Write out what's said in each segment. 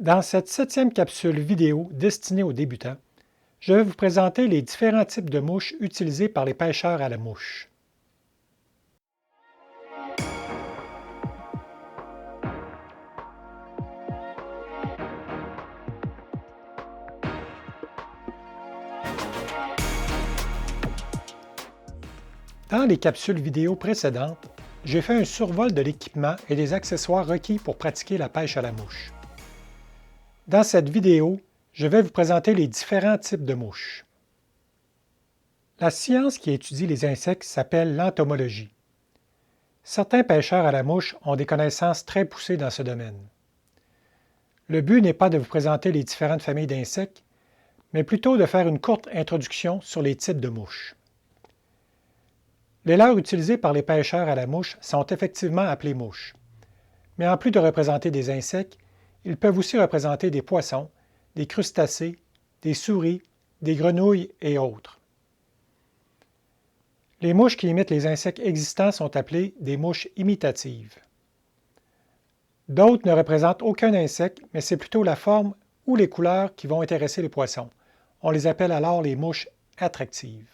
Dans cette 7e capsule vidéo destinée aux débutants, je vais vous présenter les différents types de mouches utilisés par les pêcheurs à la mouche. Dans les capsules vidéo précédentes, j'ai fait un survol de l'équipement et des accessoires requis pour pratiquer la pêche à la mouche. Dans cette vidéo, je vais vous présenter les différents types de mouches. La science qui étudie les insectes s'appelle l'entomologie. Certains pêcheurs à la mouche ont des connaissances très poussées dans ce domaine. Le but n'est pas de vous présenter les différentes familles d'insectes, mais plutôt de faire une courte introduction sur les types de mouches. Les leurres utilisés par les pêcheurs à la mouche sont effectivement appelés mouches. Mais en plus de représenter des insectes, ils peuvent aussi représenter des poissons, des crustacés, des souris, des grenouilles et autres. Les mouches qui imitent les insectes existants sont appelées des mouches imitatives. D'autres ne représentent aucun insecte, mais c'est plutôt la forme ou les couleurs qui vont intéresser les poissons. On les appelle alors les mouches attractives.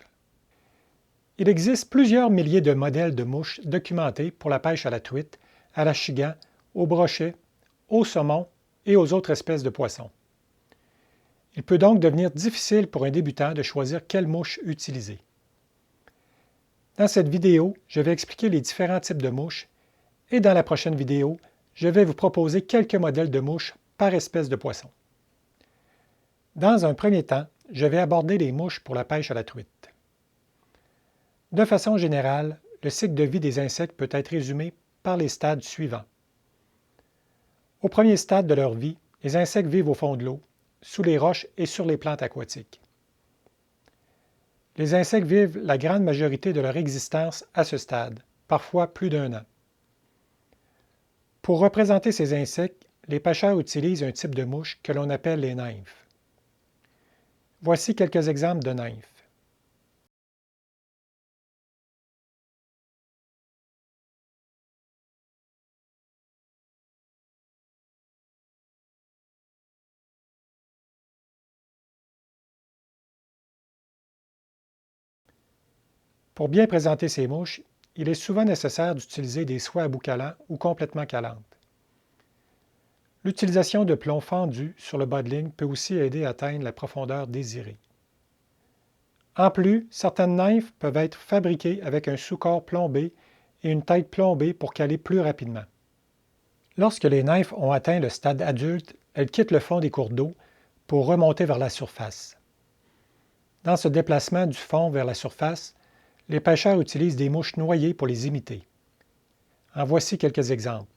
Il existe plusieurs milliers de modèles de mouches documentés pour la pêche à la truite, à l'achigan, au brochet, au saumon et aux autres espèces de poissons. Il peut donc devenir difficile pour un débutant de choisir quelle mouche utiliser. Dans cette vidéo, je vais expliquer les différents types de mouches et dans la prochaine vidéo, je vais vous proposer quelques modèles de mouches par espèce de poisson. Dans un premier temps, je vais aborder les mouches pour la pêche à la truite. De façon générale, le cycle de vie des insectes peut être résumé par les stades suivants. Au premier stade de leur vie, les insectes vivent au fond de l'eau, sous les roches et sur les plantes aquatiques. Les insectes vivent la grande majorité de leur existence à ce stade, parfois plus d'1 an. Pour représenter ces insectes, les pêcheurs utilisent un type de mouche que l'on appelle les nymphes. Voici quelques exemples de nymphes. Pour bien présenter ces mouches, il est souvent nécessaire d'utiliser des soies à bout calant ou complètement calantes. L'utilisation de plomb fendu sur le bas de ligne peut aussi aider à atteindre la profondeur désirée. En plus, certaines nymphes peuvent être fabriquées avec un sous-corps plombé et une tête plombée pour caler plus rapidement. Lorsque les nymphes ont atteint le stade adulte, elles quittent le fond des cours d'eau pour remonter vers la surface. Dans ce déplacement du fond vers la surface, les pêcheurs utilisent des mouches noyées pour les imiter. En voici quelques exemples.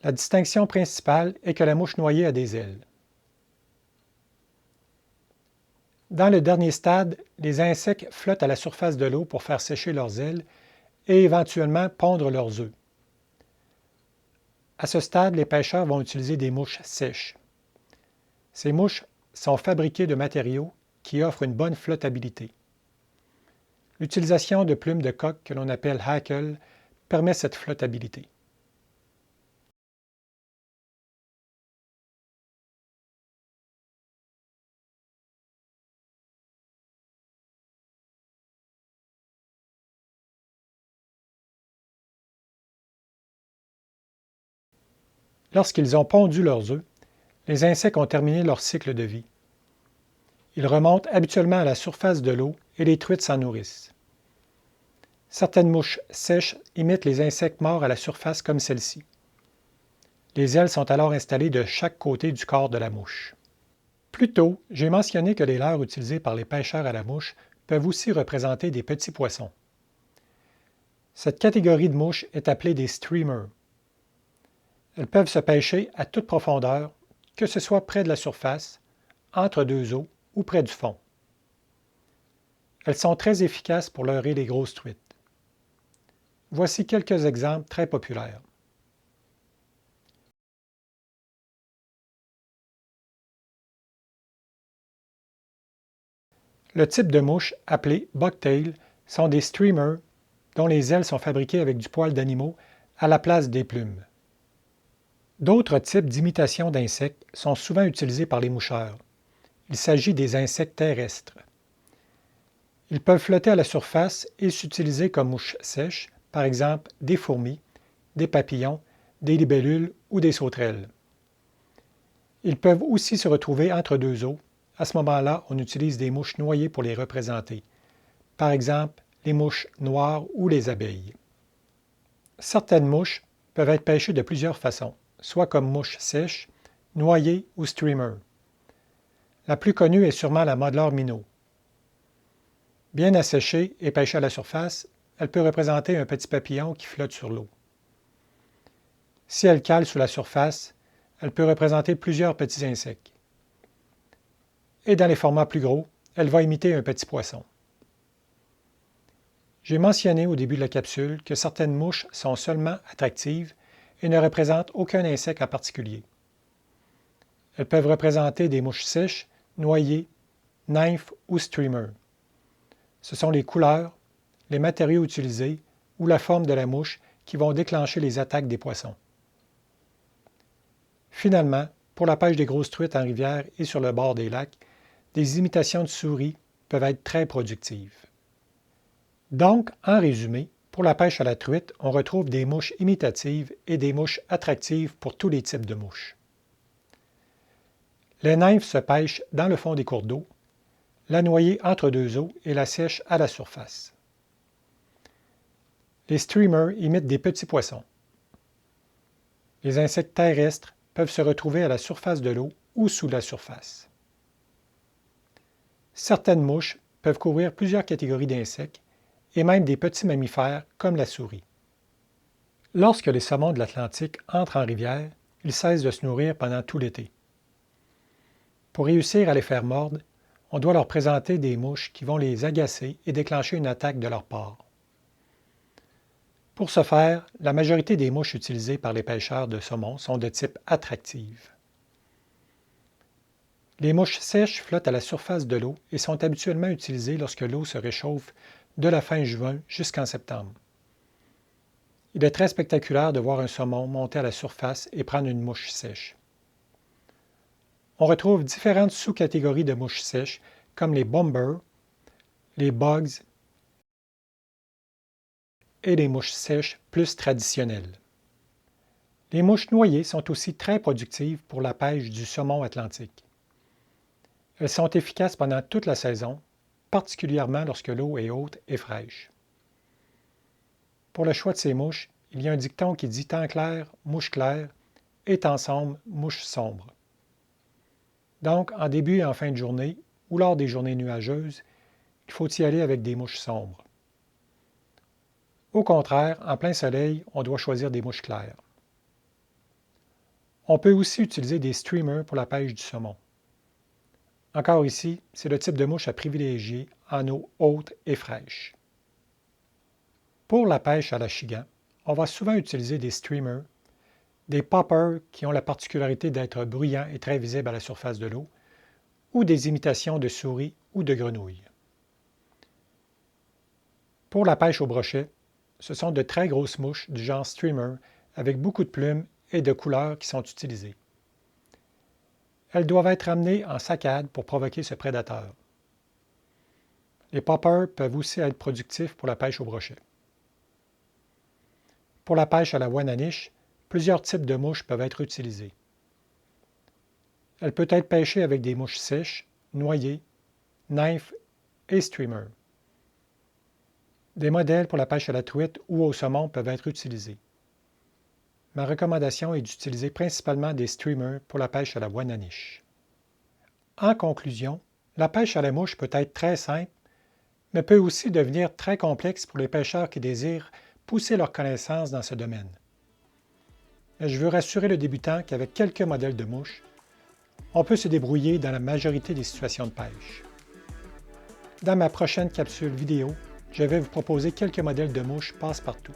La distinction principale est que la mouche noyée a des ailes. Dans le dernier stade, les insectes flottent à la surface de l'eau pour faire sécher leurs ailes et éventuellement pondre leurs œufs. À ce stade, les pêcheurs vont utiliser des mouches sèches. Ces mouches sont fabriquées de matériaux qui offrent une bonne flottabilité. L'utilisation de plumes de coque que l'on appelle hackle permet cette flottabilité. Lorsqu'ils ont pondu leurs œufs, les insectes ont terminé leur cycle de vie. Ils remontent habituellement à la surface de l'eau et les truites s'en nourrissent. Certaines mouches sèches imitent les insectes morts à la surface comme celle-ci. Les ailes sont alors installées de chaque côté du corps de la mouche. Plus tôt, j'ai mentionné que les leurres utilisés par les pêcheurs à la mouche peuvent aussi représenter des petits poissons. Cette catégorie de mouches est appelée des streamers. Elles peuvent se pêcher à toute profondeur, que ce soit près de la surface, entre deux eaux ou près du fond. Elles sont très efficaces pour leurrer les grosses truites. Voici quelques exemples très populaires. Le type de mouche, appelé bucktail, sont des streamers dont les ailes sont fabriquées avec du poil d'animaux à la place des plumes. D'autres types d'imitations d'insectes sont souvent utilisés par les moucheurs. Il s'agit des insectes terrestres. Ils peuvent flotter à la surface et s'utiliser comme mouches sèches, par exemple des fourmis, des papillons, des libellules ou des sauterelles. Ils peuvent aussi se retrouver entre deux eaux. À ce moment-là, on utilise des mouches noyées pour les représenter. Par exemple, les mouches noires ou les abeilles. Certaines mouches peuvent être pêchées de plusieurs façons, soit comme mouches sèches, noyées ou streamer. La plus connue est sûrement la modeleur minnow. Bien asséchée et pêchée à la surface, elle peut représenter un petit papillon qui flotte sur l'eau. Si elle cale sous la surface, elle peut représenter plusieurs petits insectes. Et dans les formats plus gros, elle va imiter un petit poisson. J'ai mentionné au début de la capsule que certaines mouches sont seulement attractives et ne représentent aucun insecte en particulier. Elles peuvent représenter des mouches sèches, noyées, nymphes ou streamers. Ce sont les couleurs, les matériaux utilisés ou la forme de la mouche qui vont déclencher les attaques des poissons. Finalement, pour la pêche des grosses truites en rivière et sur le bord des lacs, des imitations de souris peuvent être très productives. Donc, en résumé, pour la pêche à la truite, on retrouve des mouches imitatives et des mouches attractives pour tous les types de mouches. Les nymphes se pêchent dans le fond des cours d'eau, la noyée entre deux eaux et la sèche à la surface. Les streamers imitent des petits poissons. Les insectes terrestres peuvent se retrouver à la surface de l'eau ou sous la surface. Certaines mouches peuvent couvrir plusieurs catégories d'insectes et même des petits mammifères comme la souris. Lorsque les saumons de l'Atlantique entrent en rivière, ils cessent de se nourrir pendant tout l'été. Pour réussir à les faire mordre, on doit leur présenter des mouches qui vont les agacer et déclencher une attaque de leur part. Pour ce faire, la majorité des mouches utilisées par les pêcheurs de saumon sont de type attractive. Les mouches sèches flottent à la surface de l'eau et sont habituellement utilisées lorsque l'eau se réchauffe de la fin juin jusqu'en septembre. Il est très spectaculaire de voir un saumon monter à la surface et prendre une mouche sèche. On retrouve différentes sous-catégories de mouches sèches comme les bombers, les bugs et les mouches sèches plus traditionnelles. Les mouches noyées sont aussi très productives pour la pêche du saumon atlantique. Elles sont efficaces pendant toute la saison, particulièrement lorsque l'eau est haute et fraîche. Pour le choix de ces mouches, il y a un dicton qui dit « temps clair, mouche claire, et temps sombre, mouche sombre ». Donc, en début et en fin de journée, ou lors des journées nuageuses, il faut y aller avec des mouches sombres. Au contraire, en plein soleil, on doit choisir des mouches claires. On peut aussi utiliser des streamers pour la pêche du saumon. Encore ici, c'est le type de mouche à privilégier en eau haute et fraîche. Pour la pêche à l'achigan, on va souvent utiliser des streamers, des poppers qui ont la particularité d'être bruyants et très visibles à la surface de l'eau, ou des imitations de souris ou de grenouilles. Pour la pêche au brochet, ce sont de très grosses mouches du genre streamer avec beaucoup de plumes et de couleurs qui sont utilisées. Elles doivent être amenées en saccade pour provoquer ce prédateur. Les poppers peuvent aussi être productifs pour la pêche au brochet. Pour la pêche à la ouananiche, plusieurs types de mouches peuvent être utilisées. Elle peut être pêchée avec des mouches sèches, noyées, nymphes et streamers. Des modèles pour la pêche à la truite ou au saumon peuvent être utilisés. Ma recommandation est d'utiliser principalement des streamers pour la pêche à la ouananiche. En conclusion, la pêche à la mouche peut être très simple, mais peut aussi devenir très complexe pour les pêcheurs qui désirent pousser leurs connaissances dans ce domaine. Mais je veux rassurer le débutant qu'avec quelques modèles de mouches, on peut se débrouiller dans la majorité des situations de pêche. Dans ma prochaine capsule vidéo, je vais vous proposer quelques modèles de mouches passe-partout.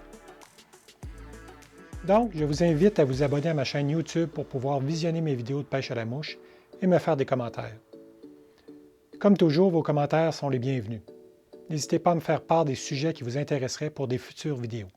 Donc, je vous invite à vous abonner à ma chaîne YouTube pour pouvoir visionner mes vidéos de pêche à la mouche et me faire des commentaires. Comme toujours, vos commentaires sont les bienvenus. N'hésitez pas à me faire part des sujets qui vous intéresseraient pour des futures vidéos.